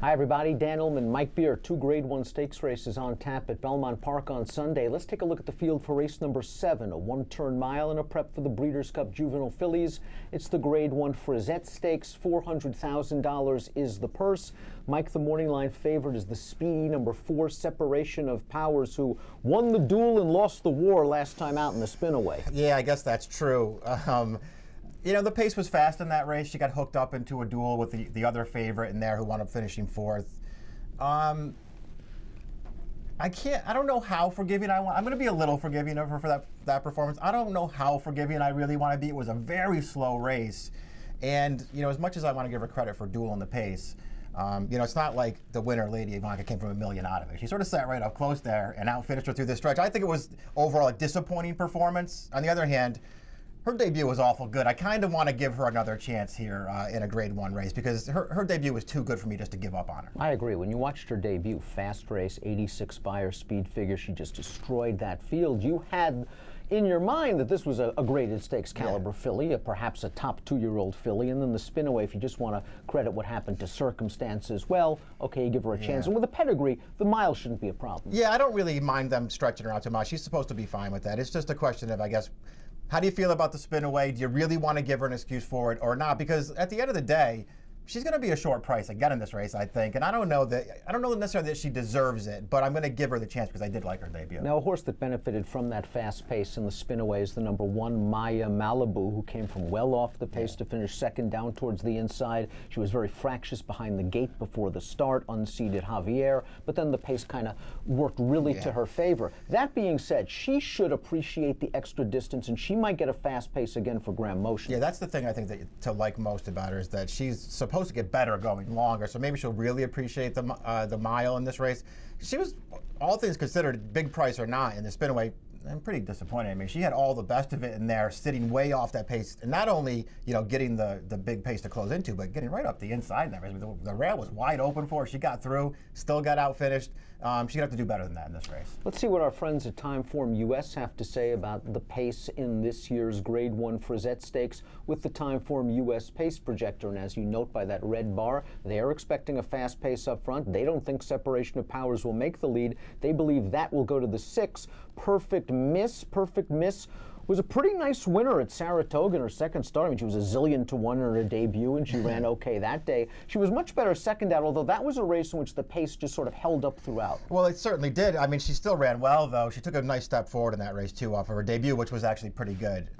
Hi, everybody. Dan Illman, Mike Beer. Two Grade 1 stakes races on tap at Belmont Park on Sunday. Let's take a look at the field for race number 7, a one-turn mile and a prep for the Breeders' Cup Juvenile Fillies. It's the Grade 1 Frizette Stakes. $400,000 is the purse. Mike, the morning line favorite is the speedy number 4, Separation of Powers, who won the duel and lost the war last time out in the spinaway. Yeah, I guess that's true. You know, the pace was fast in that race. She got hooked up into a duel with the other favorite in there who wound up finishing 4th. I don't know how forgiving I'm going to be a little forgiving of her for that performance. I don't know how forgiving I really want to be. It was a very slow race. And, you know, as much as I want to give her credit for dueling the pace, you know, it's not like the winner, Lady Ivanka, came from a million out of it. She sort of sat right up close there and outfinished her through this stretch. I think it was overall a disappointing performance. On the other hand, her debut was awful good. I kind of want to give her another chance here in a Grade 1 race because her debut was too good for me just to give up on her. I agree. When you watched her debut, fast race, 86 Buyer speed figure, she just destroyed that field. You had in your mind that this was a graded stakes caliber filly, perhaps a top 2-year-old filly, and then the spinaway, if you just want to credit what happened to circumstances, well, okay, you give her a chance. And with a pedigree, the mile shouldn't be a problem. Yeah, I don't really mind them stretching her out too much. She's supposed to be fine with that. It's just a question of, I guess, how do you feel about the spinaway? Do you really want to give her an excuse for it or not? Because at the end of the day, she's going to be a short price again in this race, I think. And I don't know necessarily that she deserves it, but I'm going to give her the chance because I did like her debut. Now, a horse that benefited from that fast pace in the spinaway is the number 1 Maya Malibu, who came from well off the pace to finish second down towards the inside. She was very fractious behind the gate before the start, unseated Javier, but then the pace kind of worked really to her favor. That being said, she should appreciate the extra distance, and she might get a fast pace again for Graham Motion. Yeah, that's the thing I think to like most about her is that she's supposed to get better going longer, so maybe she'll really appreciate the mile in this race. She was, all things considered, big price or not, in the spinaway, I'm pretty disappointed. I mean, she had all the best of it in there, sitting way off that pace, and not only, you know, getting the big pace to close into, but getting right up the inside in that race. I mean, the rail was wide open for her. She got through, still got outfinished. She's going to have to do better than that in this race. Let's see what our friends at Timeform US have to say about the pace in this year's Grade 1 Frizette Stakes with the Timeform US pace projector. And as you note by that red bar, they are expecting a fast pace up front. They don't think Separation of Powers will make the lead. They believe that will go to the 6. Perfect Miss was a pretty nice winner at Saratoga in her second start. I mean, she was a zillion to 1 in her debut, and she ran okay that day. She was much better second out, although that was a race in which the pace just sort of held up throughout. Well, it certainly did. I mean, she still ran well, though. She took a nice step forward in that race, too, off of her debut, which was actually pretty good.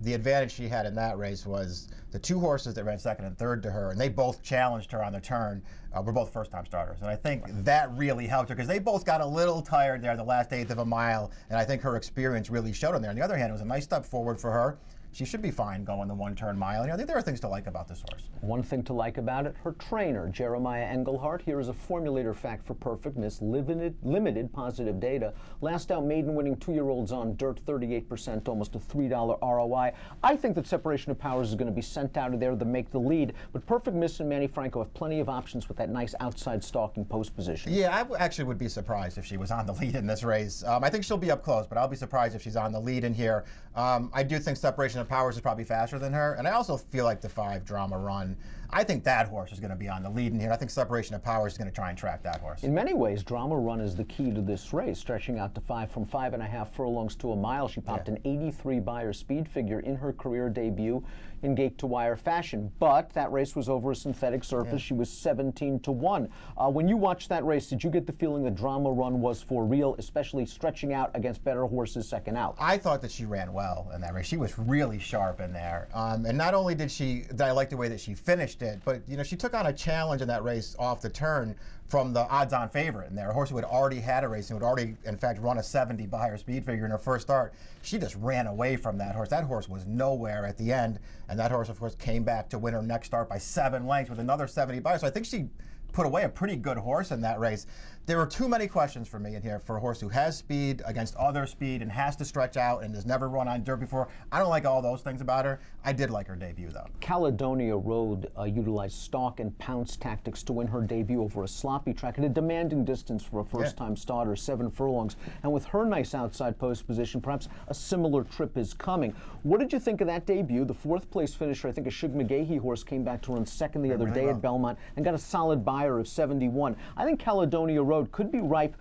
The advantage she had in that race was the 2 horses that ran second and third to her, and they both challenged her on the turn, were both first-time starters. And I think that really helped her because they both got a little tired there the last 1/8 of a mile, and I think her experience really showed on there. On the other hand, it was a nice step forward for her. She should be fine going the one-turn mile. I think there are things to like about this horse. One thing to like about it, her trainer, Jeremiah Engelhardt. Here is a formulator fact for Perfect Miss, limited positive data. Last out maiden winning 2-year-olds on dirt, 38%, almost a $3 ROI. I think that Separation of Powers is going to be sent out of there to make the lead, but Perfect Miss and Manny Franco have plenty of options with that nice outside stalking post position. Yeah, I actually would be surprised if she was on the lead in this race. I think she'll be up close, but I'll be surprised if she's on the lead in here. I do think Separation of Powers is probably faster than her, and I also feel like the 5 Drama Run, I think that horse is going to be on the lead in here. I think Separation of Powers is going to try and track that horse. In many ways, Drama Run is the key to this race, stretching out to 5 from 5.5 furlongs to a mile. She popped an 83 Buyer speed figure in her career debut in gate to wire fashion, but that race was over a synthetic surface. She was 17 to 1. When you watched that race, did you get the feeling that Drama Run was for real, especially stretching out against better horses second out? I thought that she ran well in that race. She was really sharp in there, and not only did I like the way that she finished it, but you know, she took on a challenge in that race off the turn from the odds-on favorite in there, a horse who had already had a race and would already, in fact, run a 70 Buyer speed figure in her first start. She just ran away from that horse. That horse was nowhere at the end, and that horse, of course, came back to win her next start by 7 lengths with another 70 Buyer. So I think she put away a pretty good horse in that race. There are too many questions for me in here for a horse who has speed against other speed and has to stretch out and has never run on dirt before. I don't like all those things about her. I did like her debut, though. Caledonia Road utilized stalk and pounce tactics to win her debut over a sloppy track at a demanding distance for a first-time starter, 7 furlongs. And with her nice outside post position, perhaps a similar trip is coming. What did you think of that debut? The 4th place finisher, I think a Shug McGahee horse, came back to run second the other day at Belmont and got a solid bye wire of 71. I think Caledonia Road could be ripe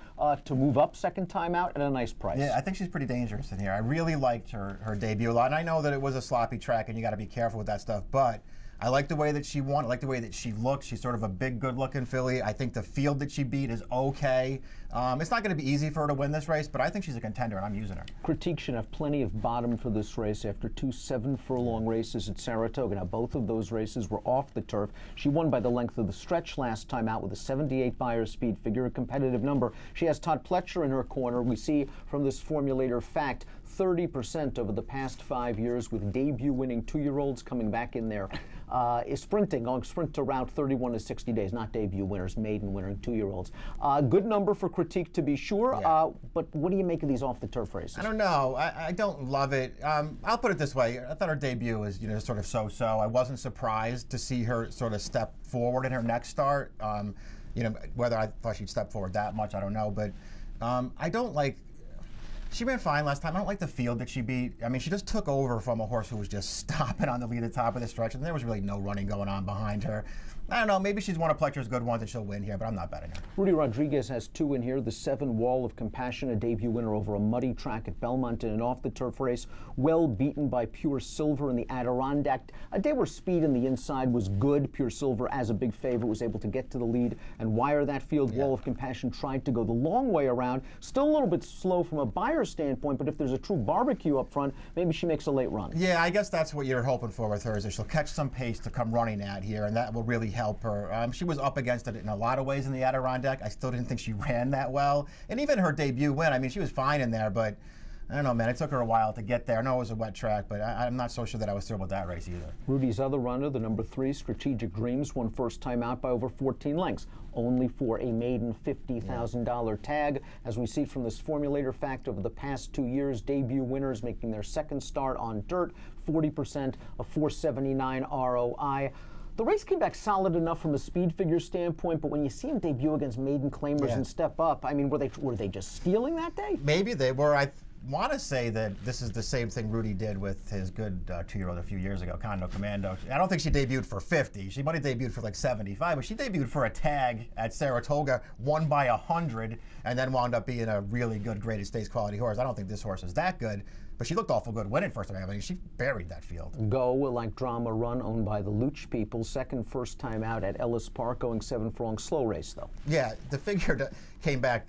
to move up second time out at a nice price. Yeah, I think she's pretty dangerous in here. I really liked her debut a lot, and I know that it was a sloppy track, and you got to be careful with that stuff, but I like the way that she won. I like the way that she looks. She's sort of a big, good-looking filly. I think the field that she beat is okay. It's not going to be easy for her to win this race, but I think she's a contender, and I'm using her. Critique should have plenty of bottom for this race after 2 7-furlong races at Saratoga. Now, both of those races were off the turf. She won by the length of the stretch last time out with a 78 buyer speed figure, a competitive number. She has Todd Pletcher in her corner. We see from this formulator fact 30% over the past 5 years with debut winning 2-year-olds coming back in there. Is sprinting, going sprint to route 31 to 60 days, not debut winners, maiden winner, 2-year-olds. Good number for Critique to be sure, yeah. But what do you make of these off the turf races? I don't know. I don't love it. I'll put it this way. I thought her debut was, sort of so-so. I wasn't surprised to see her sort of step forward in her next start. Whether I thought she'd step forward that much, I don't know. But I don't like. She ran fine last time. I don't like the field that she beat. I mean, she just took over from a horse who was just stopping on the lead at the top of the stretch, and there was really no running going on behind her. I don't know. Maybe she's one of Pletcher's good ones and she'll win here, but I'm not betting her. Rudy Rodriguez has 2 in here. The 7 Wall of Compassion, a debut winner over a muddy track at Belmont in an off-the-turf race. Well beaten by Pure Silver in the Adirondack. A day where speed in the inside was good. Pure Silver, as a big favorite, was able to get to the lead and wire that field. Yeah. Wall of Compassion tried to go the long way around. Still a little bit slow from a buyer standpoint, but if there's a true barbecue up front, maybe she makes a late run. Yeah, I guess that's what you're hoping for with her, is that she'll catch some pace to come running at here, and that will really help her. She was up against it in a lot of ways in the Adirondack. I still didn't think she ran that well. And even her debut win, I mean, she was fine in there, but I don't know, man. It took her a while to get there. I know it was a wet track, but I'm not so sure that I was thrilled with that race either. Rudy's other runner, the number 3, Strategic Dreams, won first time out by over 14 lengths, only for a maiden $50,000 tag. As we see from this formulator fact, over the past 2 years, debut winners making their second start on dirt, 40%, a 479 ROI. The race came back solid enough from a speed figure standpoint, but when you see him debut against maiden claimers and step up, I mean, were they just stealing that day? Maybe they were. I want to say that this is the same thing Rudy did with his good 2-year-old a few years ago, Condo Commando. I don't think she debuted for 50. She might have debuted for like 75, but she debuted for a tag at Saratoga, won by 100, and then wound up being a really good graded stakes quality horse. I don't think this horse is that good, but she looked awful good winning first time. I mean, she buried that field. Go, like Drama Run, owned by the Luch people. Second first time out at Ellis Park, going 7-furlong. Slow race, though. Yeah, the figure came back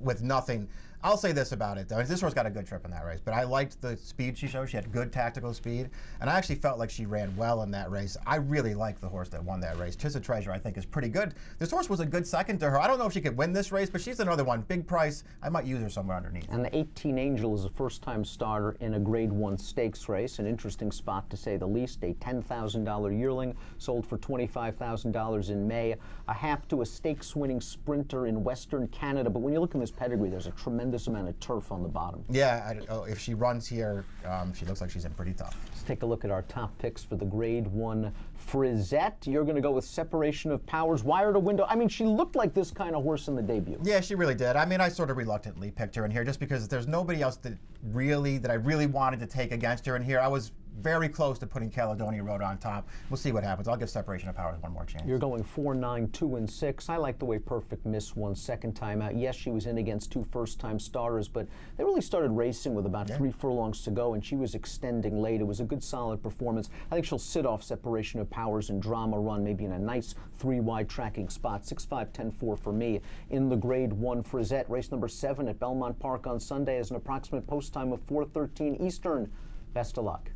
with nothing. I'll say this about it, though. This horse got a good trip in that race, but I liked the speed she showed. She had good tactical speed, and I actually felt like she ran well in that race. I really like the horse that won that race. Tis a Treasure, I think, is pretty good. This horse was a good second to her. I don't know if she could win this race, but she's another one. Big price. I might use her somewhere underneath. And the 18 Angel is a first-time starter in a Grade 1 stakes race. An interesting spot, to say the least. A $10,000 yearling, sold for $25,000 in May. A half to a stakes-winning sprinter in Western Canada. But when you look in this pedigree, there's a tremendous amount of turf on the bottom. Yeah, if she runs here, she looks like she's in pretty tough. Let's take a look at our top picks for the Grade 1 Frizette. You're going to go with Separation of Powers, Wire to Window. I mean, she looked like this kind of horse in the debut. Yeah, she really did. I mean, I sort of reluctantly picked her in here just because there's nobody else that I really wanted to take against her in here. I was very close to putting Caledonia Road on top. We'll see what happens. I'll give Separation of Powers one more chance. You're going 4, 9, 2, and 6. I like the way Perfect Miss won second time out. Yes, she was in against 2 first-time starters, but they really started racing with about 3 furlongs to go, and she was extending late. It was a good, solid performance. I think she'll sit off Separation of Powers and Drama Run, maybe in a nice 3-wide tracking spot. 6-5, 10-4 for me in the Grade 1 Frizette. Race number 7 at Belmont Park on Sunday is an approximate post time of 4:13 Eastern. Best of luck.